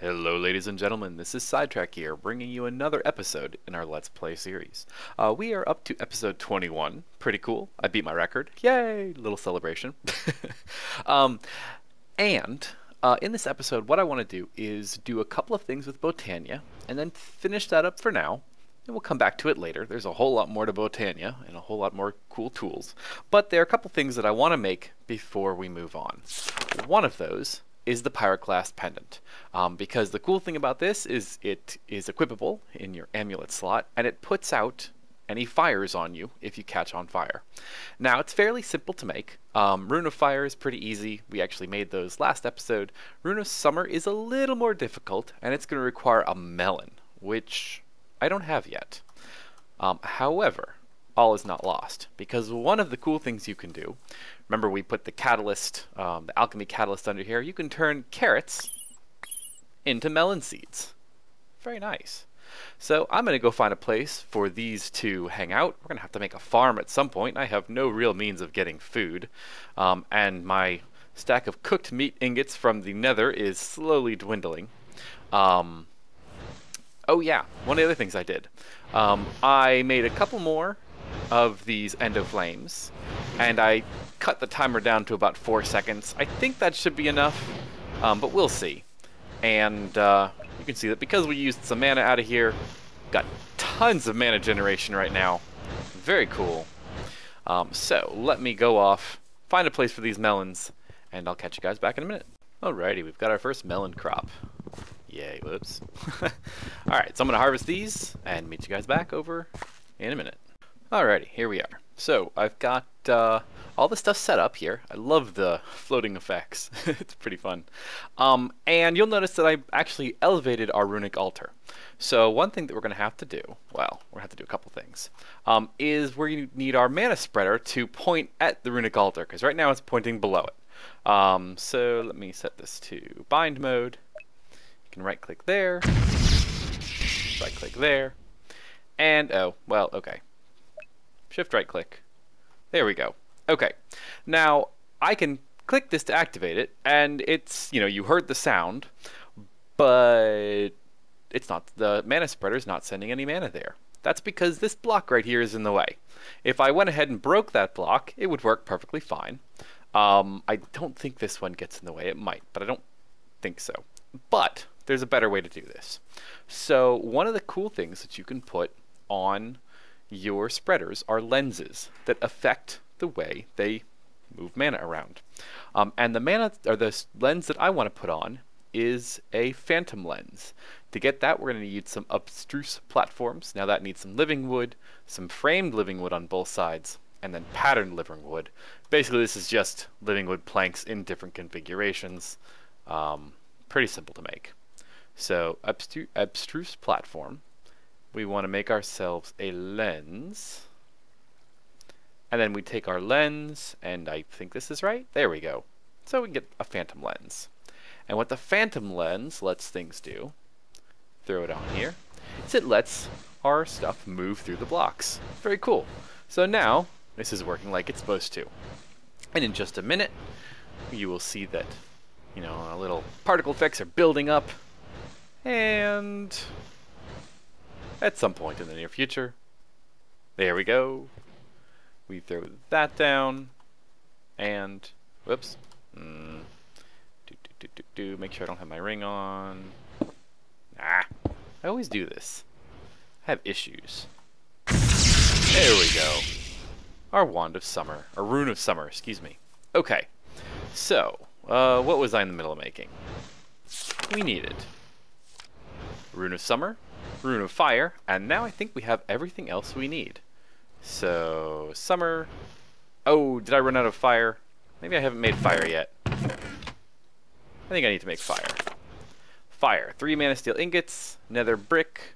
Hello ladies and gentlemen, this is Sidetrack here, bringing you another episode in our Let's Play series. We are up to episode 21, pretty cool, I beat my record, yay, little celebration. um, and in this episode what I want to do is do a couple of things with Botania, and then finish that up for now, and we'll come back to it later. There's a whole lot more to Botania, and a whole lot more cool tools, but there are a couple things that I want to make before we move on. One of those is the Pyroclast pendant, because the cool thing about this is it is equipable in your amulet slot, and it puts out any fires on you if you catch on fire. Now it's fairly simple to make. Rune of Fire is pretty easy. We actually made those last episode. Rune of Summer is a little more difficult, and it's going to require a melon, which I don't have yet. However, all is not lost, because one of the cool things you can do, remember we put the catalyst, the alchemy catalyst under here, you can turn carrots into melon seeds. Very nice. So I'm going to go find a place for these to hang out. We're going to have to make a farm at some point. I have no real means of getting food, and my stack of cooked meat ingots from the nether is slowly dwindling. Oh yeah, one of the other things I did. I made a couple more of these endo flames, and I cut the timer down to about 4 seconds. I think that should be enough, but we'll see. And you can see that because we used some mana out of here, got tons of mana generation right now. Very cool. So let me go off, find a place for these melons, and I'll catch you guys back in a minute. Alrighty, we've got our first melon crop. Yay, whoops. Alright, so I'm going to harvest these and meet you guys back over in a minute. Alrighty, here we are. So I've got all the stuff set up here. I love the floating effects. It's pretty fun. And you'll notice that I actually elevated our runic altar. So one thing that we're going to have to do, well, we're going to have to do a couple things, is we need our mana spreader to point at the runic altar, because right now it's pointing below it. So let me set this to bind mode. You can right click there, right click there, and oh, well, okay. Shift right click. There we go. Okay. Now, I can click this to activate it, and it's, you heard the sound, but it's not, the mana spreader is not sending any mana there. That's because this block right here is in the way. If I went ahead and broke that block, it would work perfectly fine. I don't think this one gets in the way. It might, but I don't think so. But there's a better way to do this. So one of the cool things that you can put on your spreaders are lenses that affect the way they move mana around. And the mana, or the lens that I want to put on is a phantom lens. To get that, we're going to need some abstruse platforms. Now that needs some living wood, some framed living wood on both sides, and then patterned living wood. Basically, this is just living wood planks in different configurations. Pretty simple to make. So abstruse platform. We want to make ourselves a lens, and then we take our lens, and I think this is right. There we go. So we can get a phantom lens. And what the phantom lens lets things do, throw it on here, is it lets our stuff move through the blocks. Very cool. So now this is working like it's supposed to. And in just a minute, you will see that, our little particle effects are building up, and at some point in the near future, there we go. We throw that down, and whoops. Make sure I don't have my ring on. I always do this. I have issues. There we go. Our wand of summer, or rune of summer, excuse me. Okay, so what was I in the middle of making? We needed rune of summer, rune of fire, and now I think we have everything else we need. So summer. Oh, did I run out of fire? Maybe I haven't made fire yet. I think I need to make fire. Fire, 3 mana steel ingots, nether brick,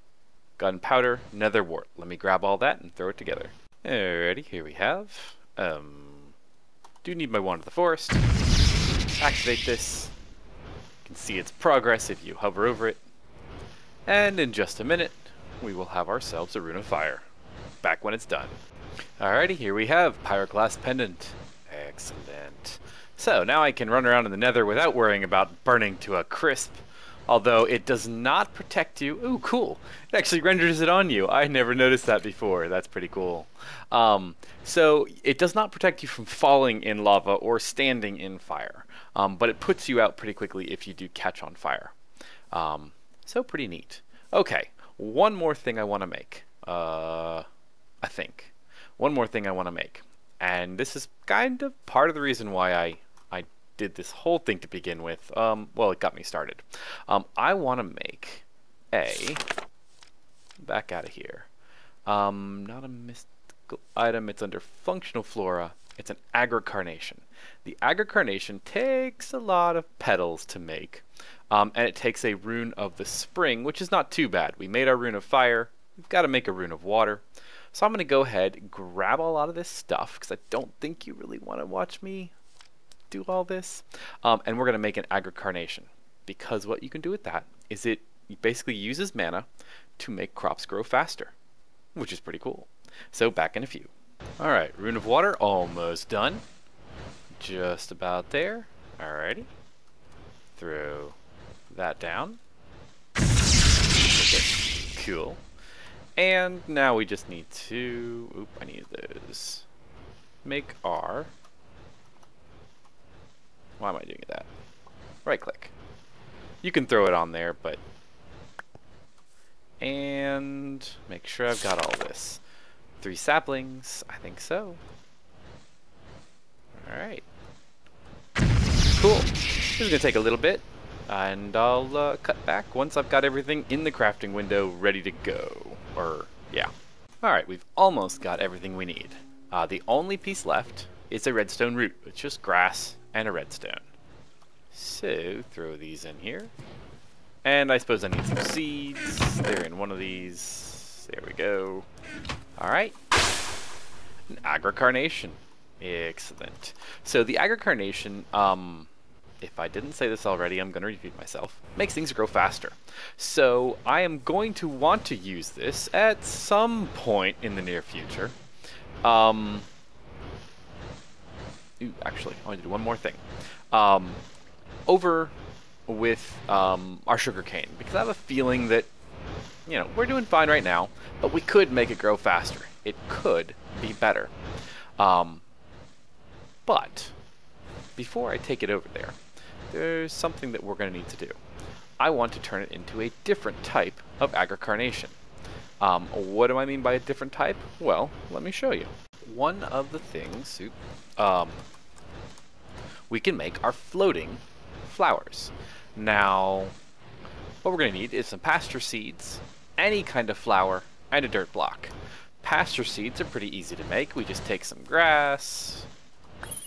gunpowder, nether wart. Let me grab all that and throw it together. Alrighty, here we have. Do need my wand of the forest. Activate this. You can see its progress if you hover over it. And in just a minute, we will have ourselves a rune of fire. Back when it's done. Alrighty, here we have Pyroclast pendant. Excellent. So now I can run around in the nether without worrying about burning to a crisp Although it does not protect you. Ooh, cool. It actually renders it on you. I never noticed that before. That's pretty cool. So it does not protect you from falling in lava or standing in fire. But it puts you out pretty quickly if you do catch on fire. So pretty neat. Okay, one more thing I want to make. I think. One more thing I want to make. And this is kind of part of the reason why I did this whole thing to begin with. Well, it got me started. I want to make a... Back out of here. Not a mystical item. It's under functional flora. It's an agrocarnation. The agrocarnation takes a lot of petals to make. And it takes a rune of the spring, which is not too bad. We made our rune of fire. We've got to make a rune of water. So I'm going to go ahead and grab a lot of this stuff, because I don't think you really want to watch me do all this. And we're going to make an agrocarnation, because what you can do with that is it basically uses mana to make crops grow faster, which is pretty cool. So back in a few. Alright, rune of water almost done. Just about there. Alrighty. Throw that down. Okay. Cool. And now we just need to... Oop, I need those. Make our... Why am I doing that? Right click. You can throw it on there, but... And... make sure I've got all this. 3 saplings. I think so. Alright. Cool. This is going to take a little bit. And I'll cut back once I've got everything in the crafting window ready to go. Yeah. Alright, we've almost got everything we need. The only piece left is a redstone root. It's just grass and a redstone. So, throw these in here. And I suppose I need some seeds. They're in one of these. There we go. Alright. An agrocarnation. Excellent. So the agrocarnation, if I didn't say this already, I'm going to repeat myself, makes things grow faster. So I am going to want to use this at some point in the near future. Ooh, actually, I want to do one more thing. Over with our sugarcane, because I have a feeling that, you know, we're doing fine right now, but we could make it grow faster. It could be better. But before I take it over there, there's something that we're going to need to do. I want to turn it into a different type of agrocarnation. What do I mean by a different type? Well, let me show you. One of the things we can make are floating flowers. Now, what we're going to need is some pasture seeds, any kind of flower, and a dirt block. Pasture seeds are pretty easy to make. We just take some grass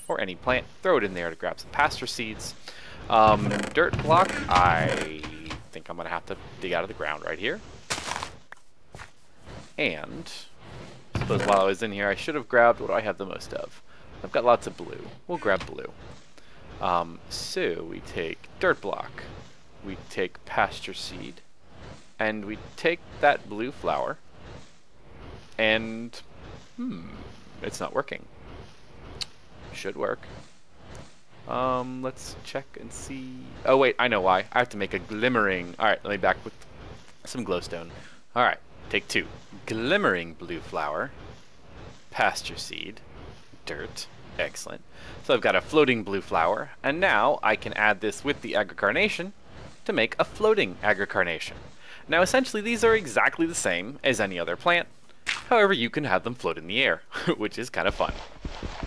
or any plant, throw it in there to grab some pasture seeds. Dirt block, I think I'm going to have to dig out of the ground right here. And I suppose while I was in here, I should have grabbed what do I have the most of. I've got lots of blue. We'll grab blue. So we take dirt block, we take pasture seed, and we take that blue flower, and it's not working. Should work. Let's check and see. Oh wait, I know why. I have to make a glimmering. Alright, let me back with some glowstone. Alright, take 2. Glimmering blue flower, pasture seed, dirt. Excellent. So I've got a floating blue flower, and now I can add this with the agrocarnation to make a floating agrocarnation. Now essentially these are exactly the same as any other plant, however you can have them float in the air, which is kind of fun.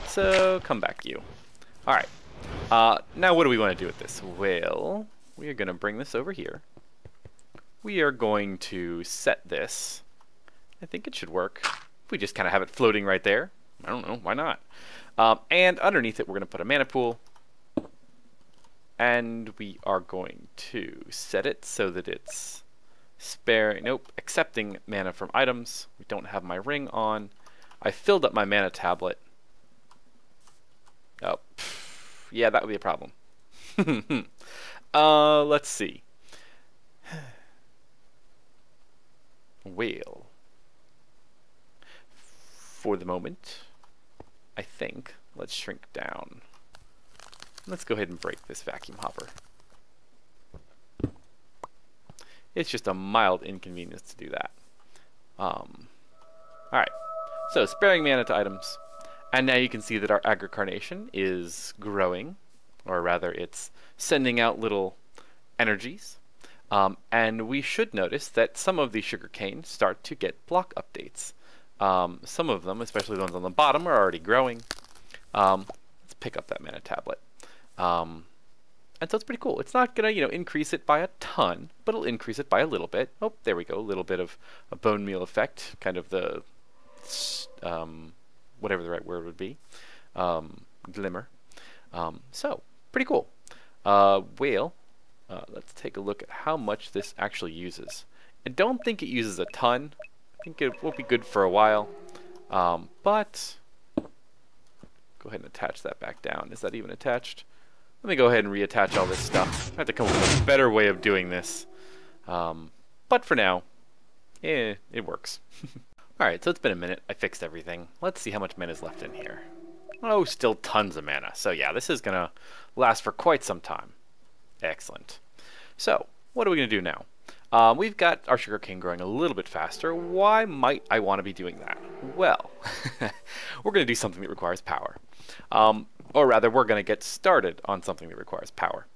So come back you. Alright, now what do we want to do with this? Well, we are going to bring this over here. We are going to set this. I think it should work. If we just kind of have it floating right there. I don't know, why not? And underneath it, we're going to put a mana pool. And we are going to set it so that it's accepting mana from items. We don't have my ring on. I filled up my mana tablet. Oh, yeah, that would be a problem. Let's see. Well, for the moment, I think, let's shrink down. Let's go ahead and break this vacuum hopper. It's just a mild inconvenience to do that. Alright, so sparing mana to items. And now you can see that our agricarnation is growing, or rather it's sending out little energies. And we should notice that some of these sugarcane start to get block updates. Some of them, especially the ones on the bottom, are already growing. Let's pick up that mana tablet. And so it's pretty cool. It's not going to, increase it by a ton, but it'll increase it by a little bit. Oh, there we go. A little bit of a bone meal effect, kind of the, whatever the right word would be, glimmer. So, pretty cool. Whale, let's take a look at how much this actually uses. I don't think it uses a ton. I think it will be good for a while. But, go ahead and attach that back down. Is that even attached? Let me go ahead and reattach all this stuff. I have to come up with a better way of doing this. But for now, it works. Alright, so it's been a minute. I fixed everything. Let's see how much mana is left in here. Oh, still tons of mana. So yeah, this is going to last for quite some time. Excellent. So, what are we going to do now? We've got our sugarcane growing a little bit faster. Why might I want to be doing that? Well, we're going to do something that requires power. Or rather, we're going to get started on something that requires power.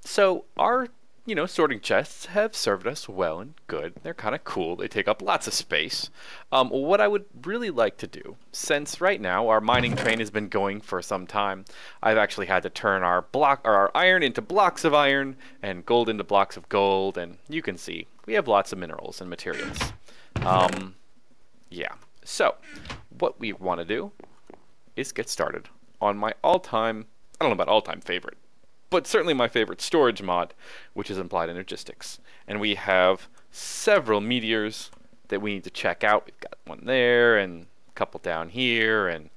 So our, sorting chests have served us well and good. They're kind of cool. They take up lots of space. What I would really like to do, since right now our mining train has been going for some time, I've actually had to turn our iron into blocks of iron and gold into blocks of gold, and you can see we have lots of minerals and materials. Yeah. So what we want to do is get started on my all-time, I don't know about all-time favorite, but certainly my favorite storage mod, which is Applied Energistics. And we have several meteors that we need to check out. We've got one there, and a couple down here, and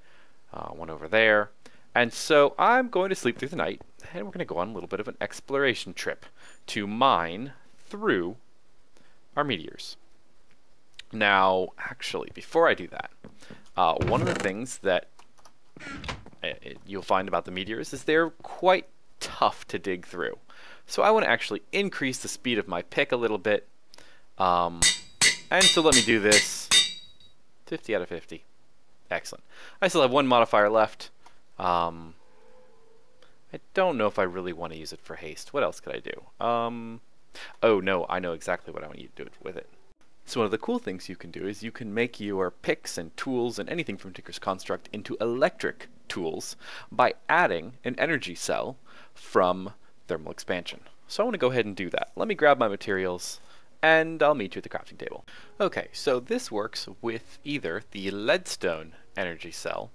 one over there. And so I'm going to sleep through the night, and we're going to go on a little bit of an exploration trip to mine through our meteors. Now, actually, before I do that, one of the things that you'll find about the meteors is they're quite tough to dig through. So I want to actually increase the speed of my pick a little bit. And so let me do this. 50 out of 50. Excellent. I still have one modifier left. I don't know if I really want to use it for haste. What else could I do? Oh no, I know exactly what I want you to do with it. So one of the cool things you can do is you can make your picks and tools and anything from Tinker's Construct into electric tools by adding an energy cell from thermal expansion. So I want to go ahead and do that. Let me grab my materials and I'll meet you at the crafting table. Okay, so this works with either the leadstone energy cell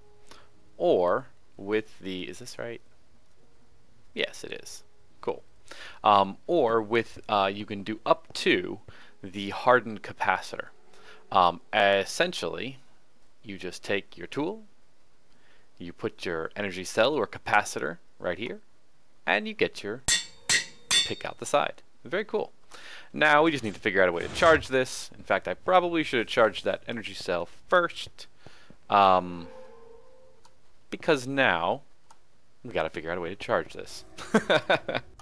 or with the, is this right? Yes, it is. Cool. Or with, you can do up to the hardened capacitor. Essentially, you just take your tool, you put your energy cell or capacitor right here, and you get your pick out the side. Very cool. Now we just need to figure out a way to charge this. In fact, I probably should have charged that energy cell first, because now we got to figure out a way to charge this.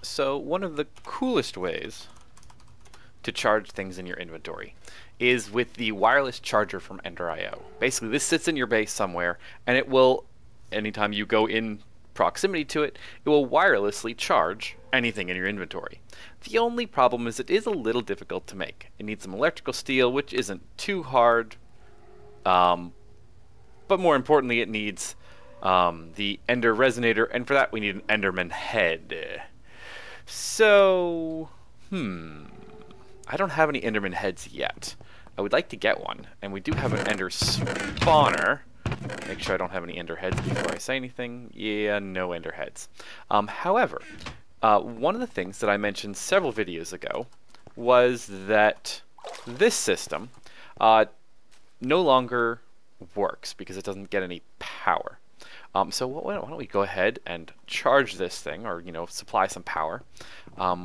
So one of the coolest ways to charge things in your inventory is with the wireless charger from Ender IO. Basically, this sits in your base somewhere, and it will, anytime you go in proximity to it, it will wirelessly charge anything in your inventory. The only problem is it is a little difficult to make. It needs some electrical steel, which isn't too hard, but more importantly, it needs the Ender resonator, and for that we need an Enderman head. So, I don't have any Enderman heads yet. I would like to get one, and we do have an Ender spawner. Make sure I don't have any Ender heads before I say anything. Yeah, no Ender heads. However, one of the things that I mentioned several videos ago was that this system no longer works because it doesn't get any power. So why don't we go ahead and charge this thing, or supply some power.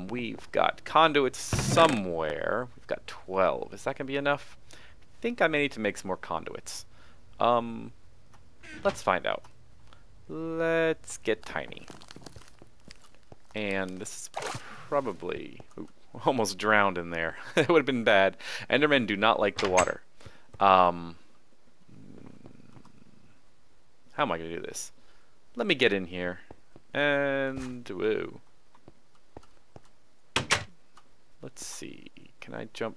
We've got conduits somewhere. We've got 12. Is that gonna be enough? I think I may need to make some more conduits. Let's find out. Let's get tiny. And this is probably, Almost drowned in there. It would have been bad. Endermen do not like the water. How am I going to do this? Let me get in here. And, whoa. Let's see. Can I jump?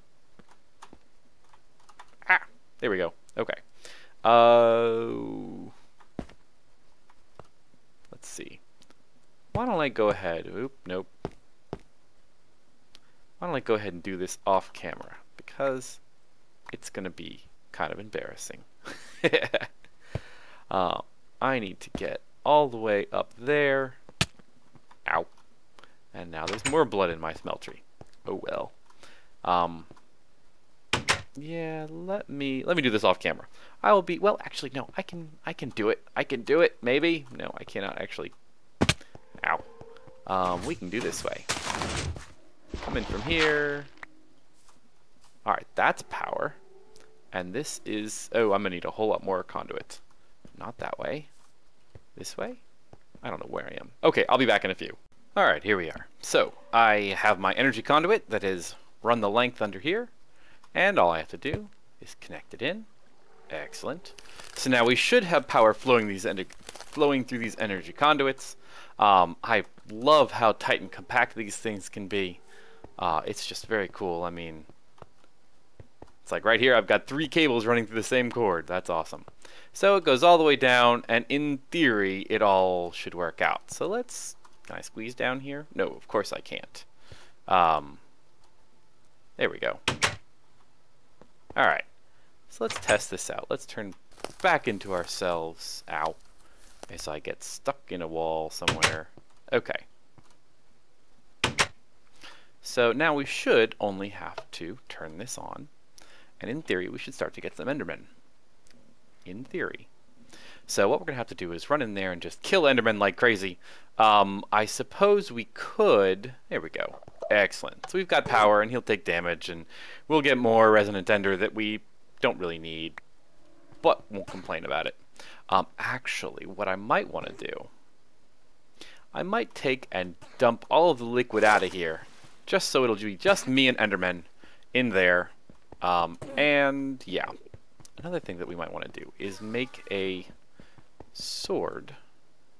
Ah! There we go. Okay. Let's see. Why don't I go ahead? Oop, nope. Why don't I go ahead and do this off camera? Because it's going to be kind of embarrassing. I need to get all the way up there. Ow. And now there's more blood in my smeltery. Oh well. Yeah, let me do this off camera. I will be, well, actually no, I can do it. I can do it, maybe. No, I cannot actually. Ow. We can do this way. Come in from here. Alright, that's power. And this is, oh, I'm gonna need a whole lot more conduit. Not that way. This way? I don't know where I am. Okay, I'll be back in a few. Alright, here we are. So, I have my energy conduit that is run the length under here. And all I have to do is connect it in. Excellent. So now we should have power flowing through these energy conduits. I love how tight and compact these things can be. It's just very cool. I mean, it's like right here I've got 3 cables running through the same cord. That's awesome. So it goes all the way down, and in theory it all should work out. So let's, can I squeeze down here? No, of course I can't. There we go. Alright, so let's test this out. Let's turn back into ourselves. Ow. As I get stuck in a wall somewhere. Okay. So now we should only have to turn this on. And in theory, we should start to get some Endermen. In theory. So what we're going to have to do is run in there and just kill Endermen like crazy. I suppose we could... There we go. Excellent. So we've got power, and he'll take damage, and we'll get more Resonant Ender that we don't really need, but won't complain about it. Actually, what I might want to do, I might take and dump all of the liquid out of here, just so it'll be just me and Enderman in there. And yeah, another thing that we might want to do is make a sword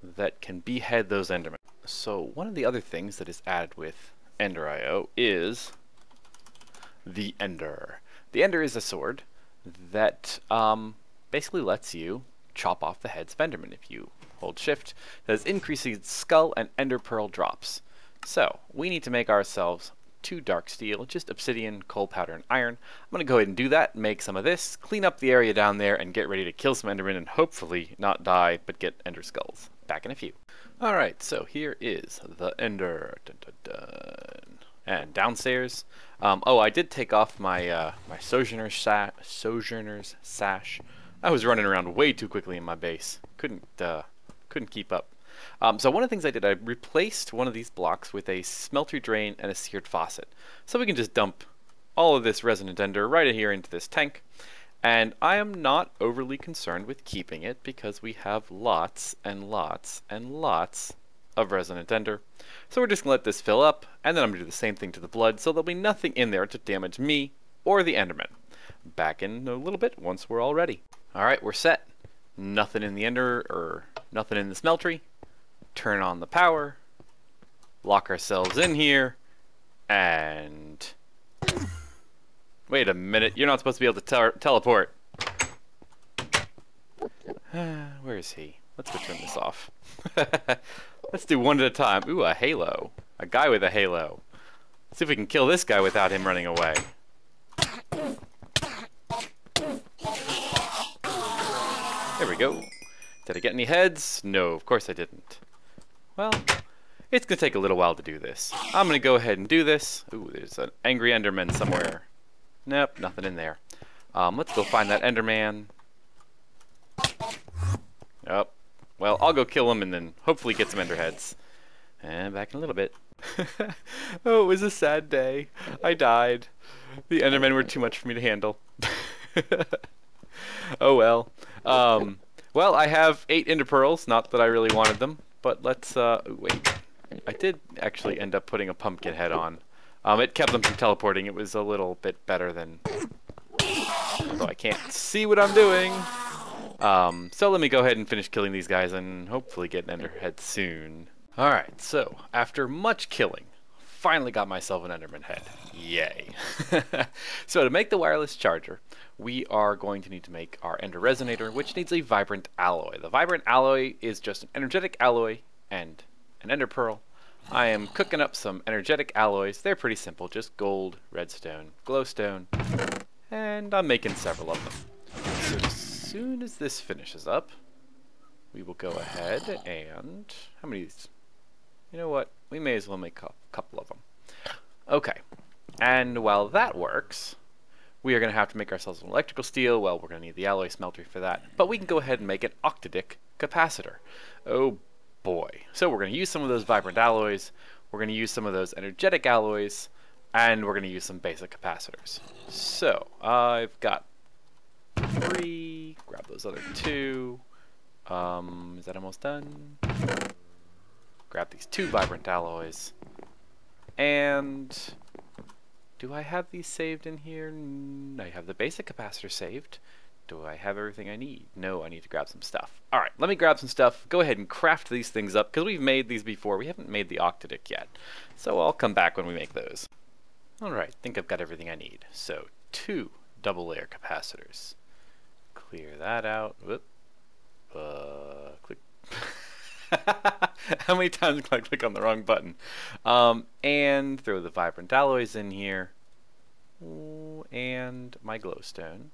that can behead those Endermen. So one of the other things that is added with Ender IO is the Ender. The Ender is a sword that basically lets you chop off the heads of Endermen. If you hold shift, that increases skull and Ender pearl drops. So we need to make ourselves 2 dark steel, just obsidian, coal powder, and iron. I'm going to go ahead and do that, make some of this, clean up the area down there, and get ready to kill some Endermen and hopefully not die, but get Ender skulls. Back in a few. Alright, so here is the Ender. Dun, dun, dun. And downstairs, oh, I did take off my my Sojourner's sash. I was running around way too quickly in my base. Couldn't keep up. So one of the things I did, I replaced one of these blocks with a smeltery drain and a seared faucet. So we can just dump all of this Resonant Ender right in here into this tank. And I am not overly concerned with keeping it because we have lots and lots and lots of Resonant Ender. So we're just going to let this fill up, and then I'm going to do the same thing to the blood, so there'll be nothing in there to damage me or the Enderman. Back in a little bit once we're all ready. Alright, we're set. Nothing in the Ender, or nothing in the smeltery. Turn on the power. Lock ourselves in here. And... Wait a minute, you're not supposed to be able to teleport. Where is he? Let's go turn this off. Let's do one at a time. Ooh, a halo. A guy with a halo. Let's see if we can kill this guy without him running away. There we go. Did I get any heads? No, of course I didn't. Well, it's going to take a little while to do this. I'm going to go ahead and do this. Ooh, there's an angry Enderman somewhere. Nope, nothing in there. Let's go find that Enderman. Oh, well, I'll go kill him and then hopefully get some Ender heads. And back in a little bit. Oh, it was a sad day. I died. The Endermen were too much for me to handle. Oh well. Well, I have 8 Ender pearls. Not that I really wanted them, but let's wait. I did actually end up putting a pumpkin head on. It kept them from teleporting. It was a little bit better than... Although I can't see what I'm doing. So let me go ahead and finish killing these guys and hopefully get an ender head soon. Alright, so after much killing, finally got myself an enderman head. Yay. So to make the wireless charger, we are going to need to make our ender resonator, which needs a vibrant alloy. The vibrant alloy is just an energetic alloy and an ender pearl. I am cooking up some energetic alloys. They're pretty simple, just gold, redstone, glowstone, and I'm making several of them. So as soon as this finishes up, we will go ahead and... How many of these? You know what? We may as well make a couple of them. Okay. And while that works, we are going to have to make ourselves an electrical steel. Well, we're going to need the alloy smelter for that. But we can go ahead and make an octadic capacitor. Oh boy. So we're going to use some of those vibrant alloys. We're going to use some of those energetic alloys. And we're going to use some basic capacitors. So I've got 3. Grab those other 2. Is that almost done? Grab these 2 vibrant alloys. And do I have these saved in here? I have the basic capacitor saved. Do I have everything I need? No, I need to grab some stuff. Alright, let me grab some stuff. Go ahead and craft these things up, because we've made these before. We haven't made the octadic yet. So I'll come back when we make those. Alright, think I've got everything I need. So 2 double layer capacitors. Clear that out. Whoop. Click. How many times can I click on the wrong button? And throw the vibrant alloys in here. Ooh, and my glowstone.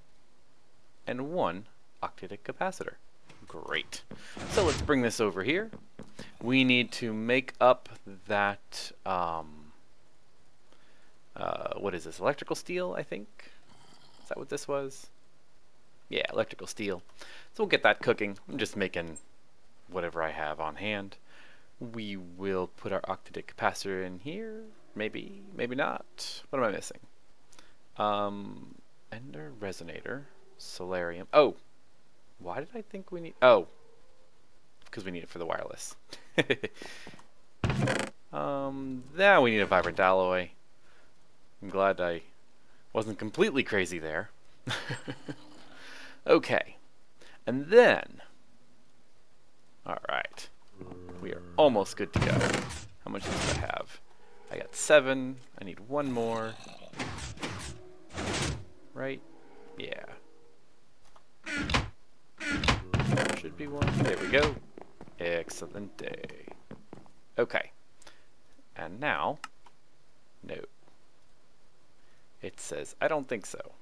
And 1 octadic capacitor. Great. So let's bring this over here. We need to make up that, what is this? Electrical steel, I think? Is that what this was? Yeah, electrical steel. So we'll get that cooking. I'm just making whatever I have on hand. We will put our octadic capacitor in here. Maybe, maybe not. What am I missing? Ender resonator, solarium. Oh, why did I think we need? Oh, because we need it for the wireless. Now we need a vibrant alloy. I'm glad I wasn't completely crazy there. Okay, and then, alright, we are almost good to go. How much do I have? I got 7, I need 1 more. Right? Yeah. Should be 1, there we go. Excellent day. Okay, and now, no. It says, I don't think so.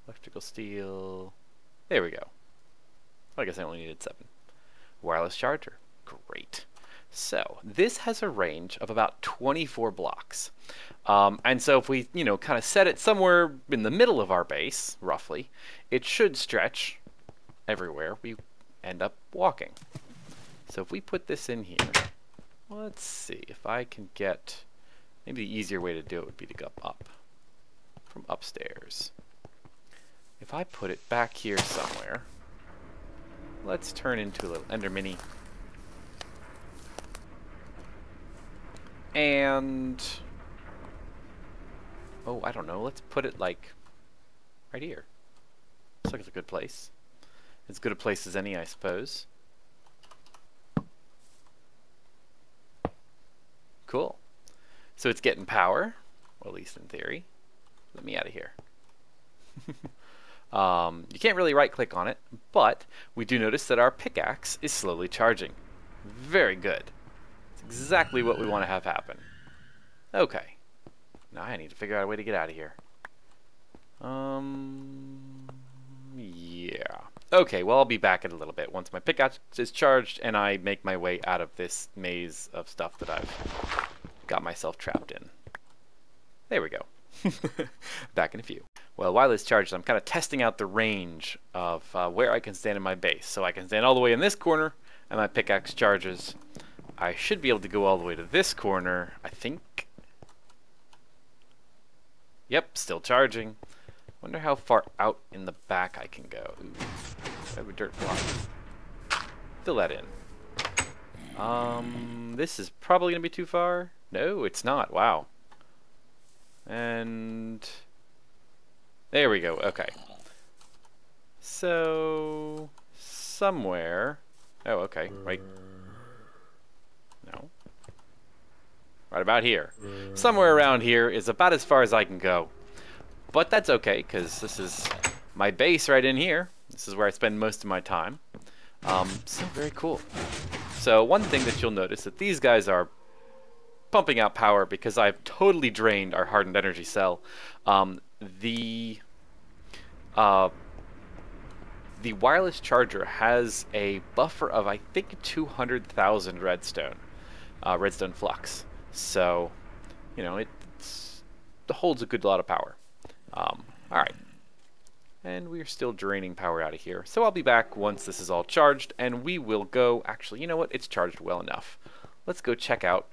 Electrical steel. There we go. I guess I only needed 7. Wireless charger. Great. So this has a range of about 24 blocks. And so if we, kind of set it somewhere in the middle of our base, roughly, it should stretch everywhere we end up walking. So if we put this in here, let's see if I can get, maybe the easier way to do it would be to go up from upstairs. If I put it back here somewhere, let's turn into a little ender mini. And, oh, I don't know, let's put it like right here. Looks like it's a good place. As good a place as any, I suppose. Cool. So it's getting power, or at least in theory. Let me out of here. You can't really right click on it, but we do notice that our pickaxe is slowly charging. Very good. It's exactly what we want to have happen. Okay. Now I need to figure out a way to get out of here. Yeah. Okay, well I'll be back in a little bit once my pickaxe is charged and I make my way out of this maze of stuff that I've got myself trapped in. There we go. Back in a few. Well, while it's charged, I'm kind of testing out the range of where I can stand in my base. So I can stand all the way in this corner, and my pickaxe charges. I should be able to go all the way to this corner, I think. Yep, still charging. Wonder how far out in the back I can go. Ooh, I have a dirt block. Fill that in. This is probably going to be too far. No, it's not. Wow. And there we go. Okay. So somewhere. Oh, okay. Right. No. Right about here. Somewhere around here is about as far as I can go. But that's okay, because this is my base right in here. This is where I spend most of my time. So very cool. So one thing that you'll notice that these guys are pumping out power because I've totally drained our hardened energy cell. The wireless charger has a buffer of, I think, 200,000 redstone flux. So, you know, it holds a good lot of power. Alright. And we're still draining power out of here. So I'll be back once this is all charged, and we will go... Actually, you know what? It's charged well enough. Let's go check out...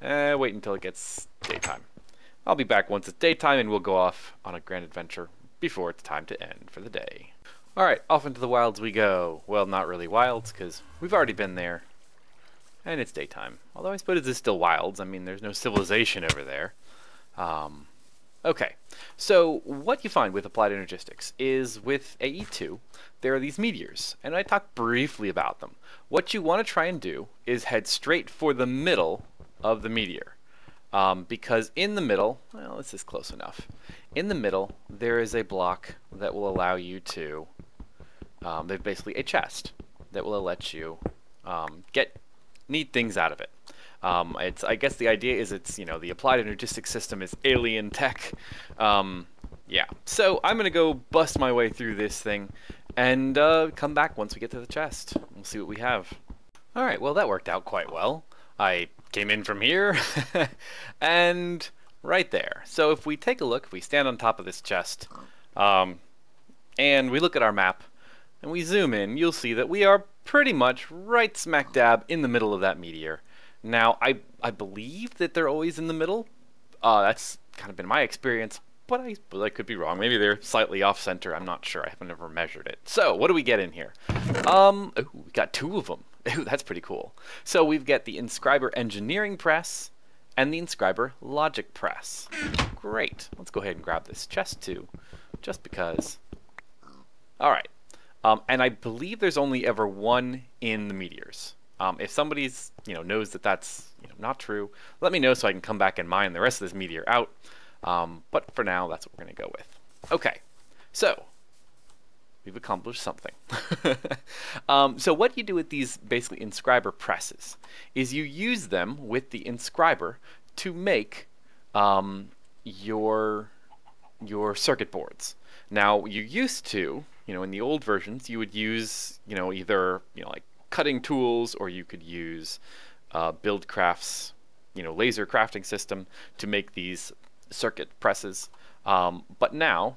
wait until it gets daytime. I'll be back once it's daytime, and we'll go off on a grand adventure before it's time to end for the day. Alright, off into the wilds we go. Well, not really wilds, because we've already been there. And it's daytime. Although I suppose it is still wilds. I mean, there's no civilization over there. Okay, so what you find with Applied Energistics is with AE2, there are these meteors, and I talked briefly about them. What you want to try and do is head straight for the middle of the meteor, because in the middle, well, this is close enough, in the middle there is a block that will allow you to, there's basically a chest that will let you get neat things out of it. I guess the idea is it's, you know, the Applied Energistics system is alien tech. Yeah, so I'm going to go bust my way through this thing and come back once we get to the chest. We'll see what we have. Alright, well that worked out quite well. I came in from here and right there. So if we take a look, if we stand on top of this chest and we look at our map and we zoom in, you'll see that we are pretty much right smack dab in the middle of that meteor. Now, I believe that they're always in the middle. That's kind of been my experience, but I could be wrong. Maybe they're slightly off-center. I'm not sure. I haven't ever measured it. So, what do we get in here? Ooh, we got two of them. Ooh, that's pretty cool. So, we've got the Inscriber Engineering Press and the Inscriber Logic Press. Great. Let's go ahead and grab this chest, too, just because. Alright. And I believe there's only ever one in the meteors. If somebody's, knows that that's, not true, let me know so I can come back and mine the rest of this meteor out. But for now, that's what we're going to go with. Okay, so we've accomplished something. So what you do with these basically inscriber presses is you use them with the inscriber to make your circuit boards. Now, you used to, in the old versions, you would use, either, like cutting tools, or you could use Buildcraft's, laser crafting system to make these circuit presses. But now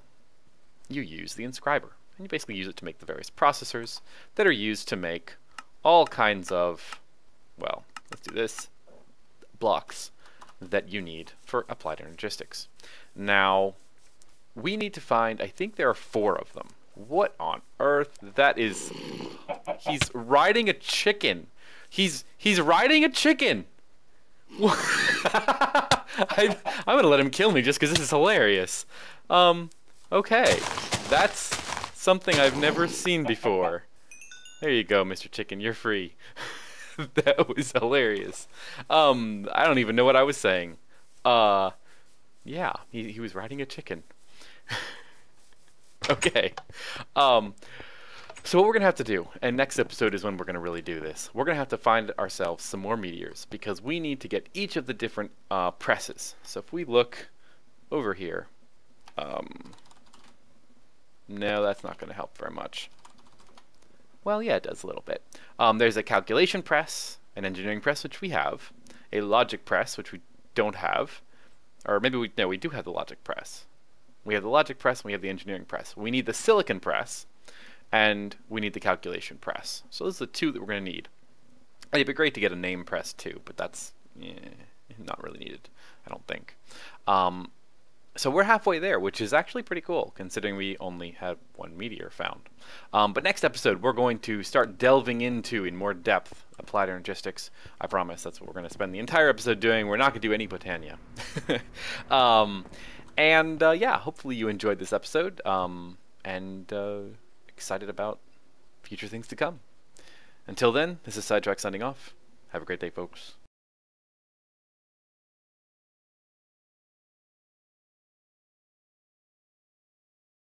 you use the inscriber, and you basically use it to make the various processors that are used to make all kinds of, well, let's do this, blocks that you need for Applied Energistics. Now, we need to find, I think there are 4 of them. What on earth? That is... He's riding a chicken. He's riding a chicken. I'm gonna let him kill me just because this is hilarious. Okay. That's something I've never seen before. There you go, Mr. Chicken. You're free. That was hilarious. I don't even know what I was saying. Yeah, he was riding a chicken. Okay. So what we're going to have to do, and next episode is when we're going to really do this, we're going to have to find ourselves some more meteors, because we need to get each of the different presses. So if we look over here, no, that's not going to help very much. Well, yeah, it does a little bit. There's a calculation press, an engineering press, which we have, a logic press, which we don't have, or maybe we do have the logic press. We have the logic press and we have the engineering press. We need the silicon press and we need the calculation press. So those are the 2 that we're going to need. It'd be great to get a name press too, but that's not really needed, I don't think. So we're halfway there, which is actually pretty cool, considering we only had 1 meteor found. But next episode, we're going to start delving into, in more depth, Applied Energistics. I promise that's what we're going to spend the entire episode doing. We're not going to do any Botania. Yeah, hopefully you enjoyed this episode, and excited about future things to come. Until then, this is Sidetrack signing off. Have a great day, folks.